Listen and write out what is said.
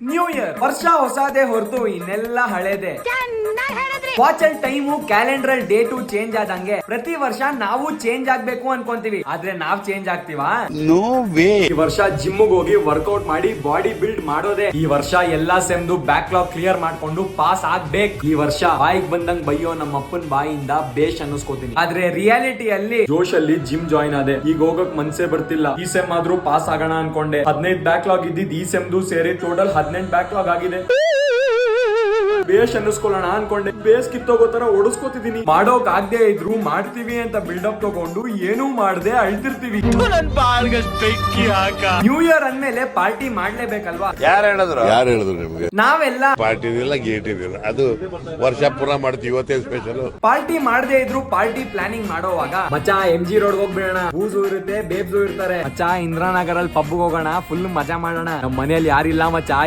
New year ವರ್ಷ ಹೊಸದೇ ಹೊರತು ಇನ್ನೆಲ್ಲ ಹಳೇದೆ. ವಾಚ್ ಅಲ್ಲಿ ಟೈಮು ಕ್ಯಾಲೆಂಡರ್ ಅಲ್ಲಿ ಡೇಟು ಚೇಂಜ್ ಆದಂಗೆ ಪ್ರತಿ ವರ್ಷ ನಾವು ಚೇಂಜ್ ಆಗ್ಬೇಕು ಅನ್ಕೊಂತೀವಿ, ಆದ್ರೆ ನಾವ್ ಚೇಂಜ್ ಆಗ್ತೀವಾ? No way. ಈ ವರ್ಷ ಜಿಮ್ ಹೋಗಿ ವರ್ಕೌಟ್ ಮಾಡಿ ಬಾಡಿ ಬಿಲ್ಡ್ ಮಾಡೋದೇ. ಈ ವರ್ಷ ಎಲ್ಲಾ ಸೆಮ್ದು ಬ್ಯಾಕ್ಲಾಗ್ ಕ್ಲಿಯರ್ ಮಾಡ್ಕೊಂಡು ಪಾಸ್ ಆಗ್ಬೇಕು. ಈ ವರ್ಷ ಬಾಯಿಗೆ ಬಂದಂಗ್ ಬೈಯೋ ನಮ್ಮ ಅಪ್ಪನ್ ಬಾಯಿಯಿಂದ ಬೇಷ್ ಅನ್ನಿಸ್ಕೋತೀನಿ. ಆದ್ರೆ ರಿಯಾಲಿಟಿಯಲ್ಲಿ ಜೋಶ್ ಅಲ್ಲಿ ಜಿಮ್ ಜಾಯಿನ್ ಆದೆ. ಈಗ ಹೋಗಕ್ ಮನ್ಸೇ ಬರ್ತಿಲ್ಲ. ಈ ಸೆಮ್ ಆದ್ರೂ ಪಾಸ್ ಆಗೋಣ ಅನ್ಕೊಂಡೆ. 15 ಬ್ಯಾಕ್ಲಾಗ್ ಇದ್ದಿದ್ ಈ ಸೆಮ್ದು ಸೇರಿ ಟೋಟಲ್ 18 ಬ್ಯಾಕ್ಲಾಗ್ ಆಗಿದೆ. ಬೇಷ್ ಅನ್ನಿಸ್ಕೊಳ್ಳೋಣ ಅನ್ಕೊಂಡೆ, ಬೇಸ್ ಕಿತ್ತೋಗೋ ತರ ಓಡಿಸ್ಕೋತಿದೀನಿ. ಮಾಡೋಕ್ ಆಗದೆ ಇದ್ರು ಮಾಡ್ತೀವಿ ಅಂತ ಬಿಲ್ಡಪ್ ತಗೊಂಡು ಏನೂ ಮಾಡದೆ ಅಳ್ತಿರ್ತೀವಿ. ನ್ಯೂ ಇಯರ್ ಅಂದ್ಮೇಲೆ ಪಾರ್ಟಿ ಮಾಡ್ಲೇಬೇಕಲ್ವಾ? ಯಾರು ಹೇಳಿದ್ರು ನಿಮ್ಗೆ? ನಾವೆಲ್ಲ ಪಾರ್ಟಿ ಇಲ್ಲ ಗೇಟ್ ಇದಿಲ್ಲ, ಅದು ವರ್ಷ ಪೂರ ಮಾಡ್ತೀವಿ. ಇವತ್ತೇ ಸ್ಪೆಷಲ್. ಪಾರ್ಟಿ ಮಾಡದೇ ಇದ್ರು ಪಾರ್ಟಿ ಪ್ಲಾನಿಂಗ್ ಮಾಡೋವಾಗ ಮಚ್ಚಾ MG ರೋಡ್ ಹೋಗ್ಬಿಡೋಣ, ಬೂಸು ಇರುತ್ತೆ, ಬೇಬ್ಸು ಇರ್ತಾರೆ. ಮಚ್ಚಾ ಇಂದ್ರಾನಗರ್ ಅಲ್ಲಿ ಪಬ್ಗೆ ಹೋಗೋಣ, ಫುಲ್ ಮಜಾ ಮಾಡೋಣ. ನಮ್ಮ ಮನೆಯಲ್ಲಿ ಯಾರಿಲ್ಲ ಮಚ್ಚಾ.